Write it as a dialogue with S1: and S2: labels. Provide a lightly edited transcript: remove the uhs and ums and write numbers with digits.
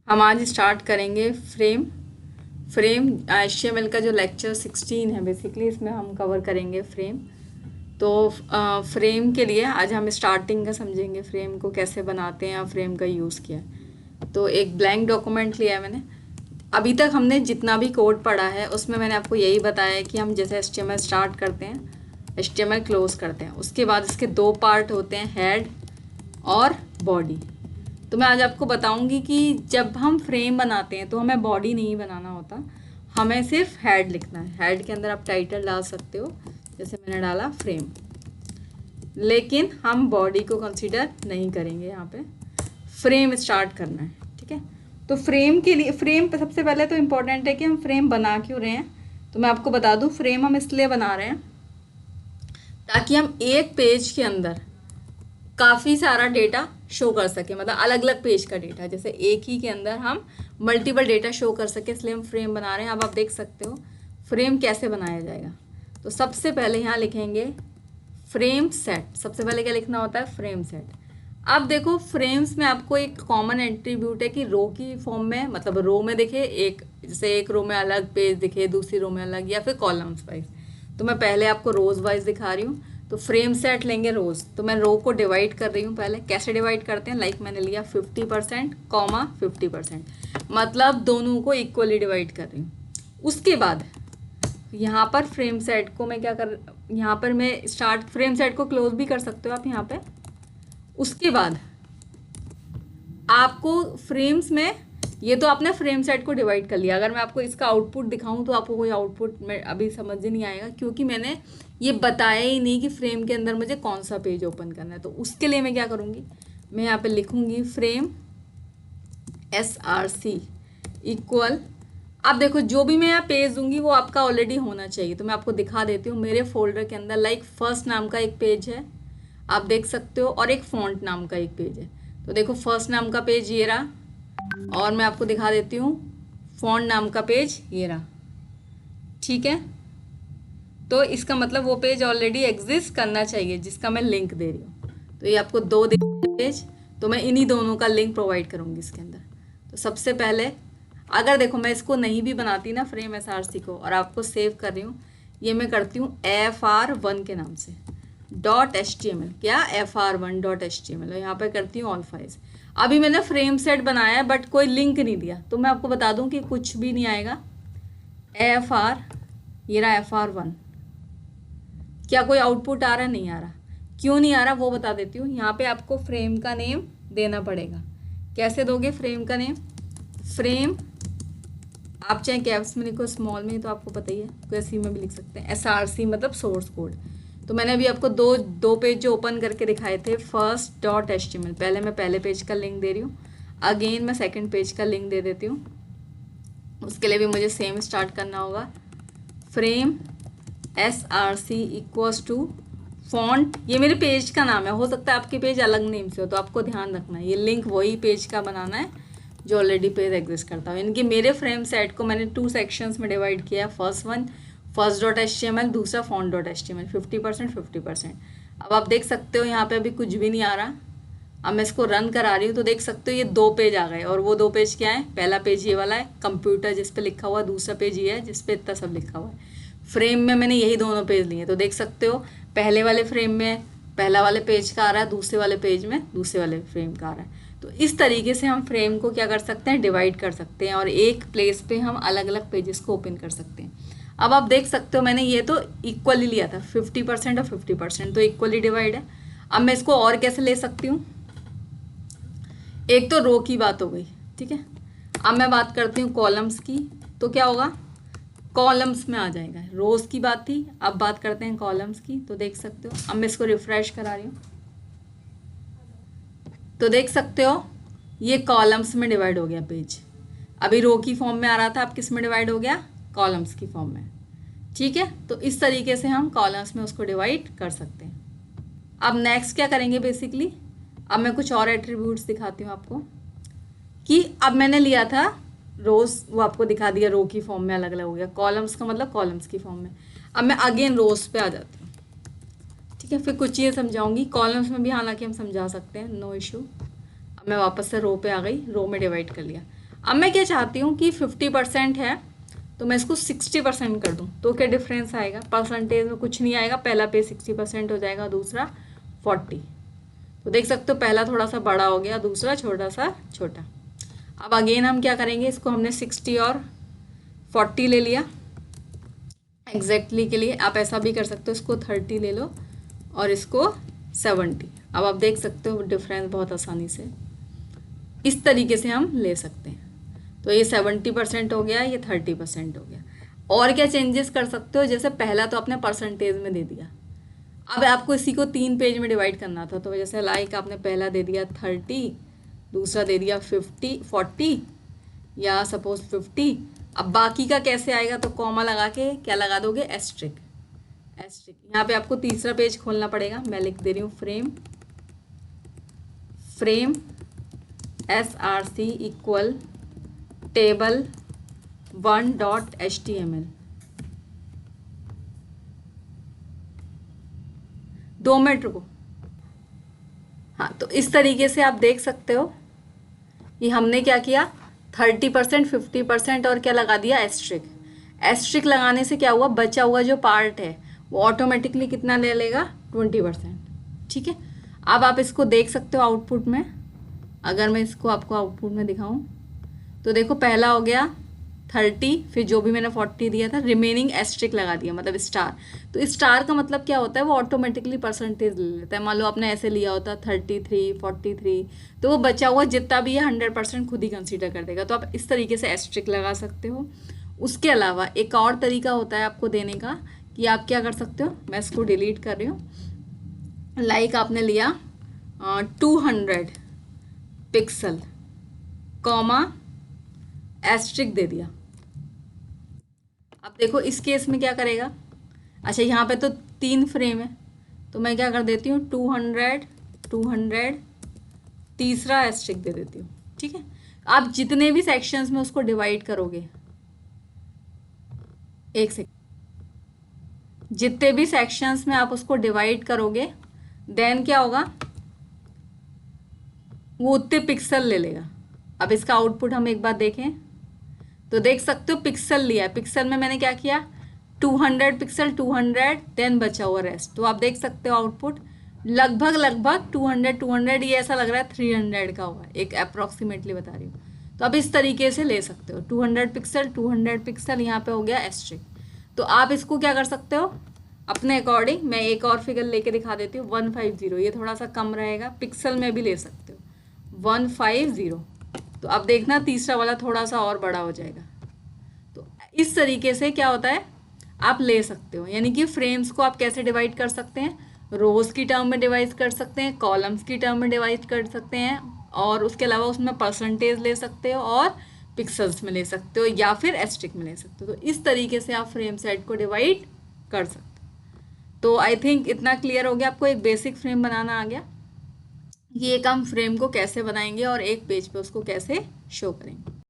S1: हम आज स्टार्ट करेंगे फ्रेम फ्रेम HTML का जो लेक्चर 16 है, बेसिकली इसमें हम कवर करेंगे फ्रेम। तो फ्रेम के लिए आज हम स्टार्टिंग का समझेंगे, फ्रेम को कैसे बनाते हैं या फ्रेम का यूज़ किया है। तो एक ब्लैंक डॉक्यूमेंट लिया है मैंने। अभी तक हमने जितना भी कोड पढ़ा है उसमें मैंने आपको यही बताया है कि हम जैसे HTML स्टार्ट करते हैं, HTML क्लोज करते हैं, उसके बाद इसके दो पार्ट होते हैं, हेड और बॉडी। तो मैं आज आपको बताऊंगी कि जब हम फ्रेम बनाते हैं तो हमें बॉडी नहीं बनाना होता, हमें सिर्फ हेड लिखना है। हेड के अंदर आप टाइटल डाल सकते हो, जैसे मैंने डाला फ्रेम, लेकिन हम बॉडी को कंसीडर नहीं करेंगे। यहाँ पे फ्रेम स्टार्ट करना है, ठीक है। तो फ्रेम के लिए, फ्रेम पे सबसे पहले तो इम्पोर्टेंट है कि हम फ्रेम बना क्यों रहे हैं। तो मैं आपको बता दूं, फ्रेम हम इसलिए बना रहे हैं ताकि हम एक पेज के अंदर काफ़ी सारा डेटा शो कर सके, मतलब अलग अलग पेज का डेटा, जैसे एक ही के अंदर हम मल्टीपल डेटा शो कर सके, इसलिए हम फ्रेम बना रहे हैं। अब आप देख सकते हो फ्रेम कैसे बनाया जाएगा। तो सबसे पहले यहाँ लिखेंगे फ्रेम सेट। सबसे पहले क्या लिखना होता है? Frame set. अब देखो फ्रेम्स में आपको एक कॉमन एट्रीब्यूट है कि रो की फॉर्म में, मतलब रो में दिखे एक, जैसे एक रो में अलग पेज दिखे, दूसरी रो में अलग, या फिर कॉलम्स वाइज। तो मैं पहले आपको रोज वाइज दिखा रही हूँ। तो फ्रेम सेट लेंगे रोज, तो मैं रो को डिवाइड कर रही हूँ। पहले कैसे डिवाइड करते हैं? लाइक मैंने लिया 50% कॉमा 50%, मतलब दोनों को इक्वली डिवाइड कर रही हूँ। उसके बाद यहाँ पर फ्रेम सेट को मैं क्या कर, यहाँ पर मैं स्टार्ट, फ्रेम सेट को क्लोज भी कर सकते हो आप यहाँ पे। उसके बाद आपको फ्रेम्स में, ये तो आपने फ्रेम सेट को डिवाइड कर लिया। अगर मैं आपको इसका आउटपुट दिखाऊं तो आपको कोई आउटपुट में अभी समझ ही नहीं आएगा, क्योंकि मैंने ये बताया ही नहीं कि फ्रेम के अंदर मुझे कौन सा पेज ओपन करना है। तो उसके लिए मैं क्या करूँगी, मैं यहाँ पे लिखूँगी फ्रेम SRC इक्वल। अब देखो जो भी मैं यहाँ पेज दूंगी वो आपका ऑलरेडी होना चाहिए। तो मैं आपको दिखा देती हूँ, मेरे फोल्डर के अंदर लाइक फर्स्ट नाम का एक पेज है, आप देख सकते हो, और एक फॉन्ट नाम का एक पेज है। तो देखो फर्स्ट नाम का पेज ये रहा, और मैं आपको दिखा देती हूँ फॉन्ट नाम का पेज ये रहा, ठीक है। तो इसका मतलब वो पेज ऑलरेडी एग्जिस्ट करना चाहिए जिसका मैं लिंक दे रही हूँ। तो ये आपको दो दिख रहे हैं पेज, तो मैं इन्हीं दोनों का लिंक प्रोवाइड करूँगी इसके अंदर। तो सबसे पहले अगर देखो मैं इसको नहीं भी बनाती ना फ्रेम SRC को, और आपको सेव कर रही हूँ, ये मैं करती हूँ FR1 के नाम से .html, क्या FR1.html, यहाँ पे करती हूँ ऑल फाइल्स। अभी मैंने फ्रेम सेट बनाया है बट कोई लिंक नहीं दिया, तो मैं आपको बता दूँ कि कुछ भी नहीं आएगा। FR, ये रहा FR1, क्या कोई आउटपुट आ रहा? नहीं आ रहा। क्यों नहीं आ रहा वो बता देती हूँ। यहाँ पे आपको फ्रेम का नेम देना पड़ेगा। कैसे दोगे फ्रेम का नेम? फ्रेम, आप चाहे कैप्स में लिखो, स्मॉल में, तो आपको पता ही है, कैसी में भी लिख सकते हैं। SRC मतलब सोर्स कोड। तो मैंने अभी आपको दो पेज जो ओपन करके दिखाए थे, first.html, पहले मैं पहले पेज का लिंक दे रही हूँ, अगेन मैं सेकंड पेज का लिंक दे देती हूँ। उसके लिए भी मुझे सेम स्टार्ट करना होगा, frame SRC equals to font, ये मेरे पेज का नाम है, हो सकता है आपके पेज अलग नेम से हो, तो आपको ध्यान रखना है ये लिंक वही पेज का बनाना है जो ऑलरेडी पेज एग्जिस्ट करता है। इनकी मेरे फ्रेम सेट को मैंने 2 सेक्शंस में डिवाइड किया। फर्स्ट वन first.html, दूसरा font.html, 50% 50%। अब आप देख सकते हो यहाँ पे अभी कुछ भी नहीं आ रहा। अब मैं इसको रन करा रही हूँ तो देख सकते हो ये दो पेज आ गए, और वो दो पेज क्या है? पहला पेज ये वाला है कंप्यूटर जिस पे लिखा हुआ है, दूसरा पेज ये है जिस पे इतना सब लिखा हुआ है। फ्रेम में मैंने यही दोनों पेज लिए, तो देख सकते हो पहले वाले फ्रेम में पहला वाले पेज का आ रहा है, दूसरे वाले पेज में दूसरे वाले फ्रेम का आ रहा है। तो इस तरीके से हम फ्रेम को क्या कर सकते हैं? डिवाइड कर सकते हैं, और एक प्लेस पे हम अलग अलग पेजेस को ओपन कर सकते हैं। अब आप देख सकते हो मैंने ये तो इक्वली लिया था, 50% और 50%, तो इक्वली डिवाइड है। अब मैं इसको और कैसे ले सकती हूँ? एक तो रो की बात हो गई, ठीक है। अब मैं बात करती हूँ कॉलम्स की, तो क्या होगा? कॉलम्स में आ जाएगा। रोज की बात थी, अब बात करते हैं कॉलम्स की। तो देख सकते हो, अब मैं इसको रिफ्रेश करा रही हूँ, तो देख सकते हो ये कॉलम्स में डिवाइड हो गया पेज। अभी रो की फॉर्म में आ रहा था, अब किस में डिवाइड हो गया? कॉलम्स की फॉर्म में, ठीक है। तो इस तरीके से हम कॉलम्स में उसको डिवाइड कर सकते हैं। अब नेक्स्ट क्या करेंगे बेसिकली, अब मैं कुछ और एट्रीब्यूट्स दिखाती हूँ आपको, कि अब मैंने लिया था रोज, वो आपको दिखा दिया रो की फॉर्म में अलग अलग हो गया, कॉलम्स का मतलब कॉलम्स की फॉर्म में। अब मैं अगेन रोज पे आ जाती हूँ, ठीक है। फिर कुछ चीज़ें समझाऊंगी, कॉलम्स में भी हालांकि हम समझा सकते हैं, नो इशू। अब मैं वापस से रो पे आ गई, रो में डिवाइड कर लिया। अब मैं क्या चाहती हूँ कि 50% है तो मैं इसको 60% कर दूँ, तो क्या डिफरेंस आएगा? परसेंटेज में कुछ नहीं आएगा, पहला पेज 60% हो जाएगा, दूसरा 40। तो देख सकते हो पहला थोड़ा सा बड़ा हो गया, दूसरा छोटा सा छोटा। अब अगेन हम क्या करेंगे, इसको हमने 60 और 40 ले लिया एग्जैक्टली के लिए। आप ऐसा भी कर सकते हो, इसको 30 ले लो और इसको 70। अब आप देख सकते हो डिफरेंस बहुत आसानी से इस तरीके से हम ले सकते हैं। तो ये 70% हो गया, ये 30% हो गया। और क्या चेंजेस कर सकते हो, जैसे पहला तो आपने परसेंटेज में दे दिया, अब आपको इसी को 3 पेज में डिवाइड करना था, तो जैसे लाइक आपने पहला दे दिया 30, दूसरा दे दिया 40 या सपोज 50। अब बाकी का कैसे आएगा, तो कॉमा लगा के क्या लगा दोगे, एस्ट्रिक। यहाँ पे आपको तीसरा पेज खोलना पड़ेगा, मैं लिख दे रही हूँ frame SRC equal table 1.html। 2 minute रुको। हाँ, तो इस तरीके से आप देख सकते हो कि हमने क्या किया, 30%, 50% और क्या लगा दिया, एस्ट्रिक लगाने से क्या हुआ, बचा हुआ जो पार्ट है वो ऑटोमेटिकली कितना ले लेगा, 20%। ठीक है, अब आप इसको देख सकते हो आउटपुट में। अगर मैं इसको आपको आउटपुट में दिखाऊं तो देखो पहला हो गया 30, फिर जो भी मैंने 40 दिया था, रिमेनिंग एस्ट्रिक लगा दिया, मतलब स्टार। तो स्टार का मतलब क्या होता है, वो ऑटोमेटिकली परसेंटेज ले लेता है। मान लो आपने ऐसे लिया होता 33, 43, तो वो बचा हुआ जितना भी है 100% खुद ही कंसीडर कर देगा। तो आप इस तरीके से एस्ट्रिक लगा सकते हो। उसके अलावा एक और तरीका होता है आपको देने का, कि आप क्या कर सकते हो, मैं इसको डिलीट कर रही हूँ। लाइक आपने लिया 200 पिक्सल कॉमा एस्ट्रिक दे दिया। अब देखो इस केस में क्या करेगा, अच्छा यहाँ पे तो 3 फ्रेम है, तो मैं क्या कर देती हूँ 200 तीसरा एस्ट्रिक दे देती हूँ। ठीक है, आप जितने भी सेक्शंस में उसको डिवाइड करोगे, एक सेकंड, जितने भी सेक्शंस में आप उसको डिवाइड करोगे देन क्या होगा, वो उतने पिक्सल ले लेगा। अब इसका आउटपुट हम एक बार देखें तो देख सकते हो पिक्सल लिया है, पिक्सल में मैंने क्या किया 200 पिक्सल, 200 देन बचा हुआ रेस्ट। तो आप देख सकते हो आउटपुट लगभग 200 ये ऐसा लग रहा है 300 का हुआ है, एक अप्रॉक्सीमेटली बता रही हूँ। तो आप इस तरीके से ले सकते हो 200 पिक्सल यहाँ पे हो गया एस्ट्रिक। तो आप इसको क्या कर सकते हो अपने अकॉर्डिंग, मैं एक और फिगर लेके दिखा देती हूँ 150, ये थोड़ा सा कम रहेगा, पिक्सल में भी ले सकते हो 150। तो अब देखना तीसरा वाला थोड़ा सा और बड़ा हो जाएगा। तो इस तरीके से क्या होता है आप ले सकते हो, यानी कि फ्रेम्स को आप कैसे डिवाइड कर सकते हैं, रोज की टर्म में डिवाइड कर सकते हैं, कॉलम्स की टर्म में डिवाइड कर सकते हैं, और उसके अलावा उसमें परसेंटेज ले सकते हो और पिक्सल्स में ले सकते हो या फिर एस्ट्रिक में ले सकते हो। तो इस तरीके से आप फ्रेम सेट को डिवाइड कर सकते हो। तो आई थिंक इतना क्लियर हो गया, आपको एक बेसिक फ्रेम बनाना आ गया, ये एक हम फ्रेम को कैसे बनाएंगे और एक पेज पे उसको कैसे शो करेंगे।